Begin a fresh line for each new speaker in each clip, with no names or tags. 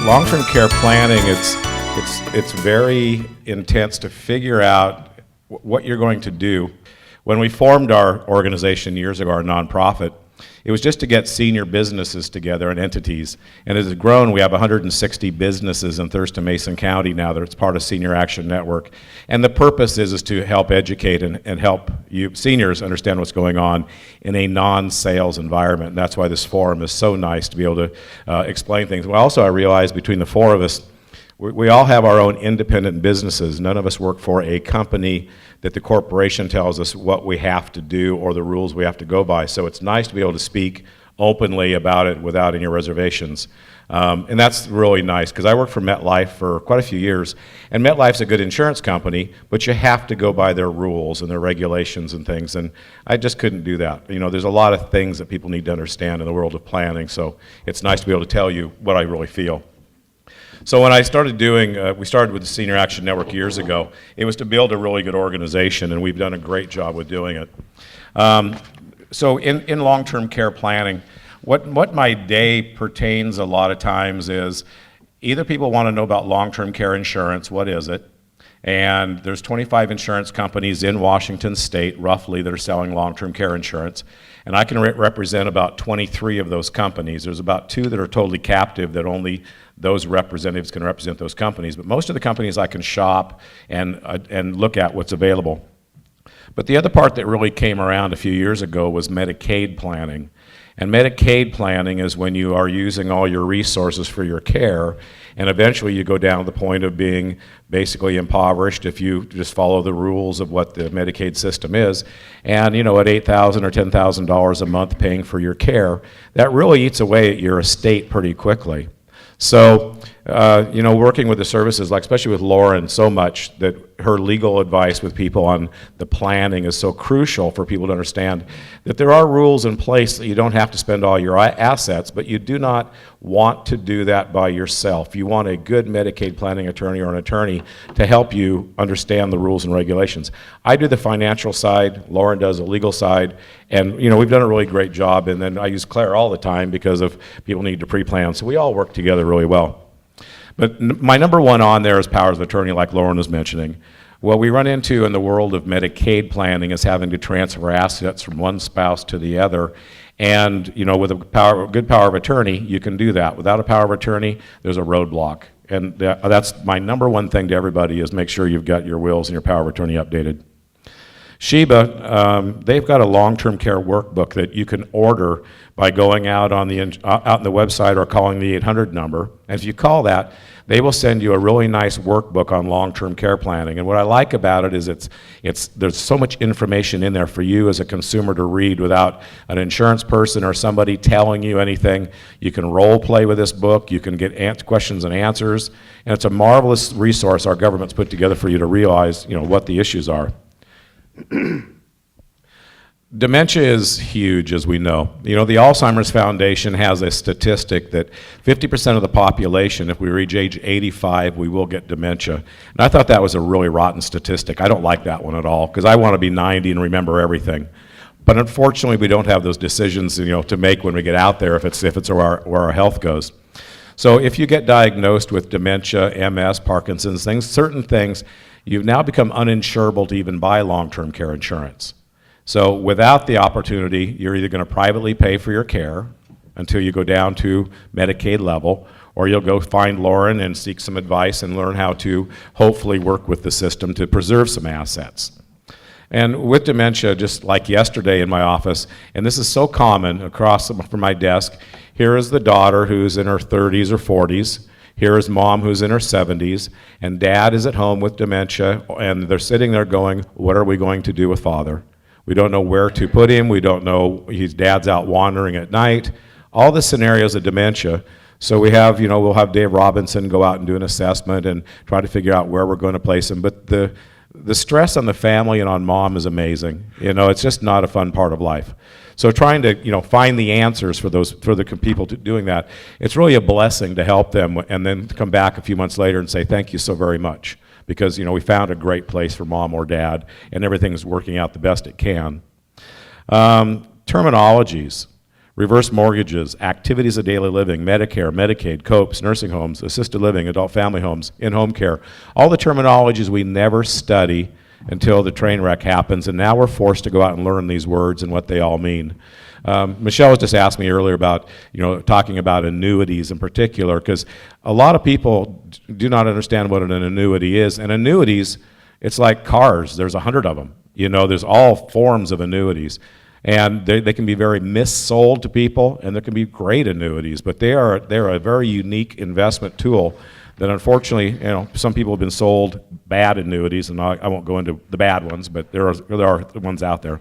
long-term care planning, it's very intense to figure out what you're going to do. When we formed our organization years ago, our nonprofit, it was just to get senior businesses together and entities. And as it's grown, we have 160 businesses in Thurston Mason County now that it's part of Senior Action Network. And the purpose is to help educate and help you seniors understand what's going on in a non-sales environment. And that's why this forum is so nice to be able to explain things. Well, also I realize between the four of us, we all have our own independent businesses. None of us work for a company that the corporation tells us what we have to do or the rules we have to go by. So it's nice to be able to speak openly about it without any reservations. And that's really nice, because I worked for MetLife for quite a few years, and MetLife's a good insurance company, but you have to go by their rules and their regulations and things, and I just couldn't do that. You know, there's a lot of things that people need to understand in the world of planning, so it's nice to be able to tell you what I really feel. So when I started doing, we started with the Senior Action Network years ago, it was to build a really good organization, and we've done a great job with doing it. So in long-term care planning, what my day pertains a lot of times is either people want to know about long-term care insurance, what is it? And there's 25 insurance companies in Washington State, roughly, that are selling long-term care insurance. And I can represent about 23 of those companies. There's about 2 that are totally captive, that only those representatives can represent those companies. But most of the companies I can shop and look at what's available. But the other part that really came around a few years ago was Medicaid planning. And Medicaid planning is when you are using all your resources for your care, and eventually you go down to the point of being basically impoverished if you just follow the rules of what the Medicaid system is. And you know, at $8,000 or $10,000 a month paying for your care, that really eats away at your estate pretty quickly. So, you know, working with the services, like especially with Lauren, so much that her legal advice with people on the planning is so crucial for people to understand that there are rules in place that you don't have to spend all your assets, but you do not want to do that by yourself. You want a good Medicaid planning attorney or an attorney to help you understand the rules and regulations. I do the financial side, Lauren does the legal side, and you know, we've done a really great job, and then I use Claire all the time because of people need to pre-plan, so we all work together really well. But my number one on there is powers of attorney, like Lauren was mentioning. What we run into in the world of Medicaid planning is having to transfer assets from one spouse to the other. And you know, with a good power of attorney, you can do that. Without a power of attorney, there's a roadblock. And that's my number one thing to everybody, is make sure you've got your wills and your power of attorney updated. Sheba, they've got a long-term care workbook that you can order by going out on the website or calling the 800 number. And if you call that, they will send you a really nice workbook on long-term care planning. And what I like about it is there's so much information in there for you as a consumer to read without an insurance person or somebody telling you anything. You can role play with this book. You can get questions and answers. And it's a marvelous resource our government's put together for you to realize, you know, what the issues are. Dementia is huge, as we know. You know, the Alzheimer's Foundation has a statistic that 50% of the population, if we reach age 85, we will get dementia. And I thought that was a really rotten statistic. I don't like that one at all, because I want to be 90 and remember everything. But unfortunately, we don't have those decisions, you know, to make when we get out there if it's where our health goes. So if you get diagnosed with dementia, MS, Parkinson's, certain things, you've now become uninsurable to even buy long-term care insurance. So without the opportunity, you're either going to privately pay for your care until you go down to Medicaid level, or you'll go find Lauren and seek some advice and learn how to hopefully work with the system to preserve some assets. And with dementia, just like yesterday in my office, and this is so common across from my desk, here is the daughter who's in her 30s or 40s. Here is mom who's in her 70s, and dad is at home with dementia, and they're sitting there going, what are we going to do with father? We don't know where to put him. We don't know, his dad's out wandering at night. All the scenarios of dementia. So we have, you know, we'll have Dave Robinson go out and do an assessment and try to figure out where we're going to place him. But the stress on the family and on mom is amazing. You know, it's just not a fun part of life. So trying to, you know, find the answers for the people doing that, it's really a blessing to help them and then come back a few months later and say, thank you so very much. Because, you know, we found a great place for mom or dad, and everything's working out the best it can. Terminologies. reverse mortgages, activities of daily living, Medicare, Medicaid, COPES, nursing homes, assisted living, adult family homes, in-home care. All the terminologies we never study until the train wreck happens, and now we're forced to go out and learn these words and what they all mean. Michelle was just asked me earlier about, talking about annuities in particular, because a lot of people do not understand what an annuity is. And annuities, it's like cars. There's 100 of them. There's all forms of annuities. And they can be very missold to people, and there can be great annuities, but they're a very unique investment tool that unfortunately, some people have been sold bad annuities, and I won't go into the bad ones, but there are ones out there.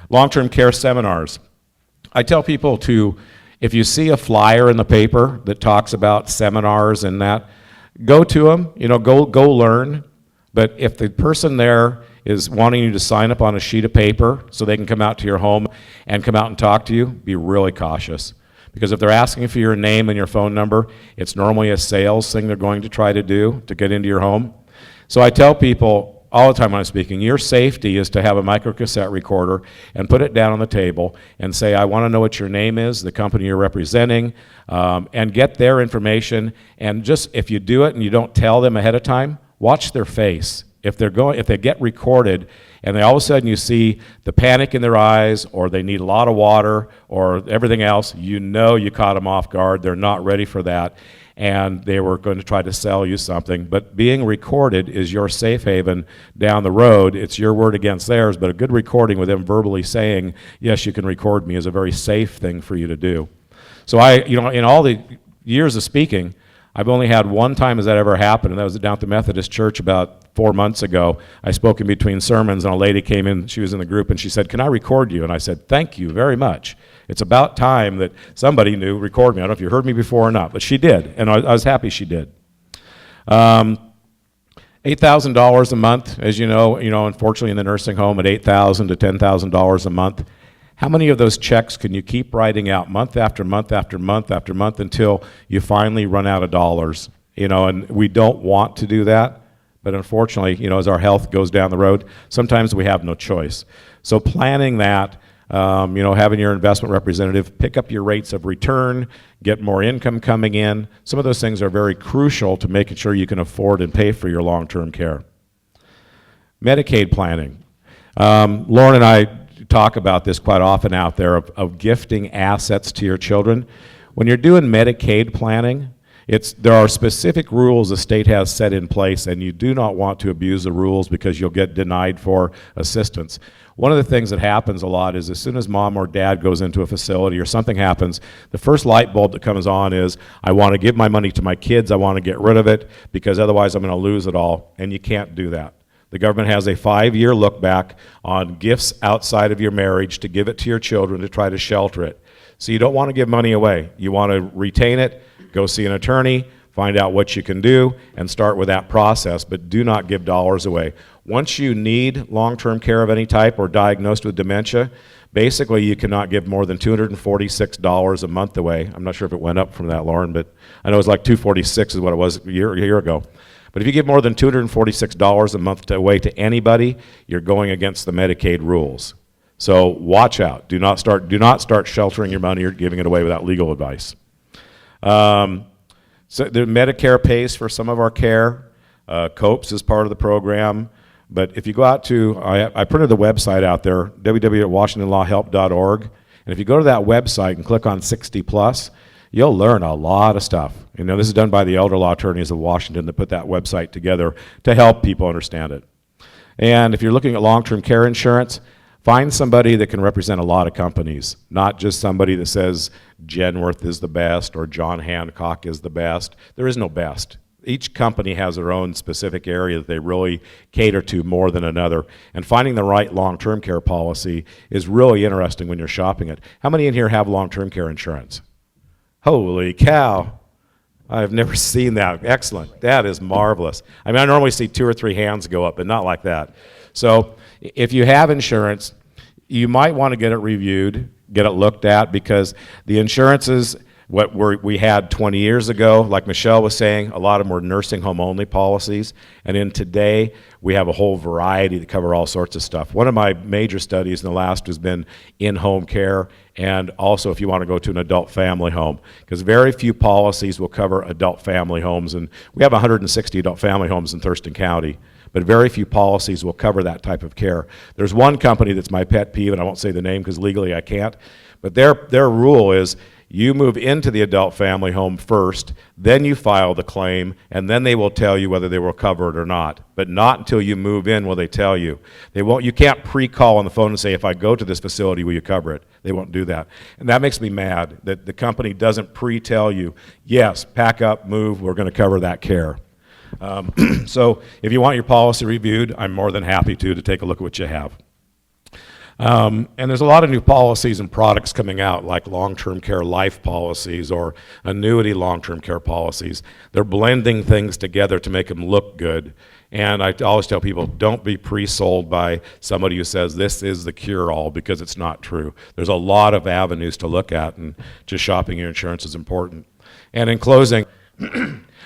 Long-term care seminars. I tell people if you see a flyer in the paper that talks about seminars and that, go to them, go learn. But if the person there is wanting you to sign up on a sheet of paper so they can come out to your home and come out and talk to you, be really cautious. Because if they're asking for your name and your phone number, it's normally a sales thing they're going to try to do to get into your home. So I tell people all the time when I'm speaking, your safety is to have a microcassette recorder and put it down on the table and say, I want to know what your name is, the company you're representing, and get their information. And just if you do it and you don't tell them ahead of time, watch their face. If they get recorded and all of a sudden you see the panic in their eyes, or they need a lot of water, or everything else, you caught them off guard. They're not ready for that, and they were going to try to sell you something. But being recorded is your safe haven down the road. It's your word against theirs, but a good recording with them verbally saying, yes, you can record me, is a very safe thing for you to do. So in all the years of speaking, I've only had one time has that ever happened, and that was down at the Methodist Church about 4 months ago. I spoke in between sermons, and a lady came in, she was in the group, and she said, can I record you? And I said, thank you very much. It's about time that somebody new record me. I don't know if you heard me before or not, but she did, and I was happy she did. $8,000 a month, as you know, unfortunately in the nursing home at $8,000 to $10,000 a month. How many of those checks can you keep writing out month after month after month after month until you finally run out of dollars? And we don't want to do that, but unfortunately, as our health goes down the road, sometimes we have no choice. So planning that, having your investment representative pick up your rates of return, get more income coming in, some of those things are very crucial to making sure you can afford and pay for your long-term care. Medicaid planning. Lauren and I talk about this quite often out there of gifting assets to your children. When you're doing Medicaid planning, there are specific rules the state has set in place, and you do not want to abuse the rules because you'll get denied for assistance. One of the things that happens a lot is as soon as mom or dad goes into a facility or something happens, the first light bulb that comes on is, I want to give my money to my kids, I want to get rid of it because otherwise I'm going to lose it all, and you can't do that. The government has a 5-year look back on gifts outside of your marriage to give it to your children to try to shelter it. So you don't want to give money away. You want to retain it, go see an attorney, find out what you can do, and start with that process, but do not give dollars away. Once you need long-term care of any type or diagnosed with dementia, basically you cannot give more than $246 a month away. I'm not sure if it went up from that, Lauren, but I know it was like $246 is what it was a year ago. But if you give more than $246 a month away to anybody, you're going against the Medicaid rules. So watch out. Do not start sheltering your money or giving it away without legal advice. So the Medicare pays for some of our care. COPES is part of the program. But if you go out to, I printed the website out there, www.washingtonlawhelp.org. And if you go to that website and click on 60+, you'll learn a lot of stuff. This is done by the elder law attorneys of Washington that put that website together to help people understand it. And if you're looking at long-term care insurance, find somebody that can represent a lot of companies, not just somebody that says Genworth is the best or John Hancock is the best. There is no best. Each company has their own specific area that they really cater to more than another. And finding the right long-term care policy is really interesting when you're shopping it. How many in here have long-term care insurance? Holy cow. I've never seen that. Excellent. That is marvelous. I normally see 2 or 3 hands go up, but not like that. So if you have insurance, you might want to get it reviewed, get it looked at, because the insurances what we had 20 years ago, like Michelle was saying, a lot of them were nursing home only policies. And in today, we have a whole variety that cover all sorts of stuff. One of my major studies in the last has been in-home care, and also if you want to go to an adult family home, because very few policies will cover adult family homes. And we have 160 adult family homes in Thurston County, but very few policies will cover that type of care. There's one company that's my pet peeve, and I won't say the name because legally I can't, but their rule is you move into the adult family home first, then you file the claim, and then they will tell you whether they will cover it or not. But not until you move in will they tell you. They won't. You can't pre-call on the phone and say, if I go to this facility, will you cover it? They won't do that. And that makes me mad that the company doesn't pre-tell you, yes, pack up, move, we're going to cover that care. So if you want your policy reviewed, I'm more than happy to take a look at what you have. And there's a lot of new policies and products coming out, like long-term care life policies or annuity long-term care policies. They're blending things together to make them look good. And I always tell people, don't be pre-sold by somebody who says this is the cure-all, because it's not true. There's a lot of avenues to look at, and just shopping your insurance is important. And in closing,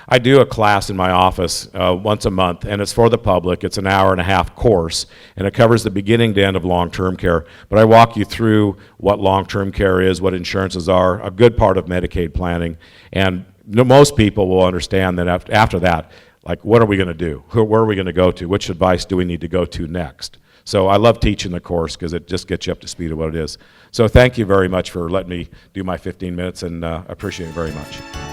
I do a class in my office once a month, and it's for the public. It's an hour-and-a-half course, and it covers the beginning to end of long-term care. But I walk you through what long-term care is, what insurances are, a good part of Medicaid planning, and most people will understand that after that, like, what are we going to do? Where are we going to go to? Which advice do we need to go to next? So I love teaching the course because it just gets you up to speed of what it is. So thank you very much for letting me do my 15 minutes, and appreciate it very much.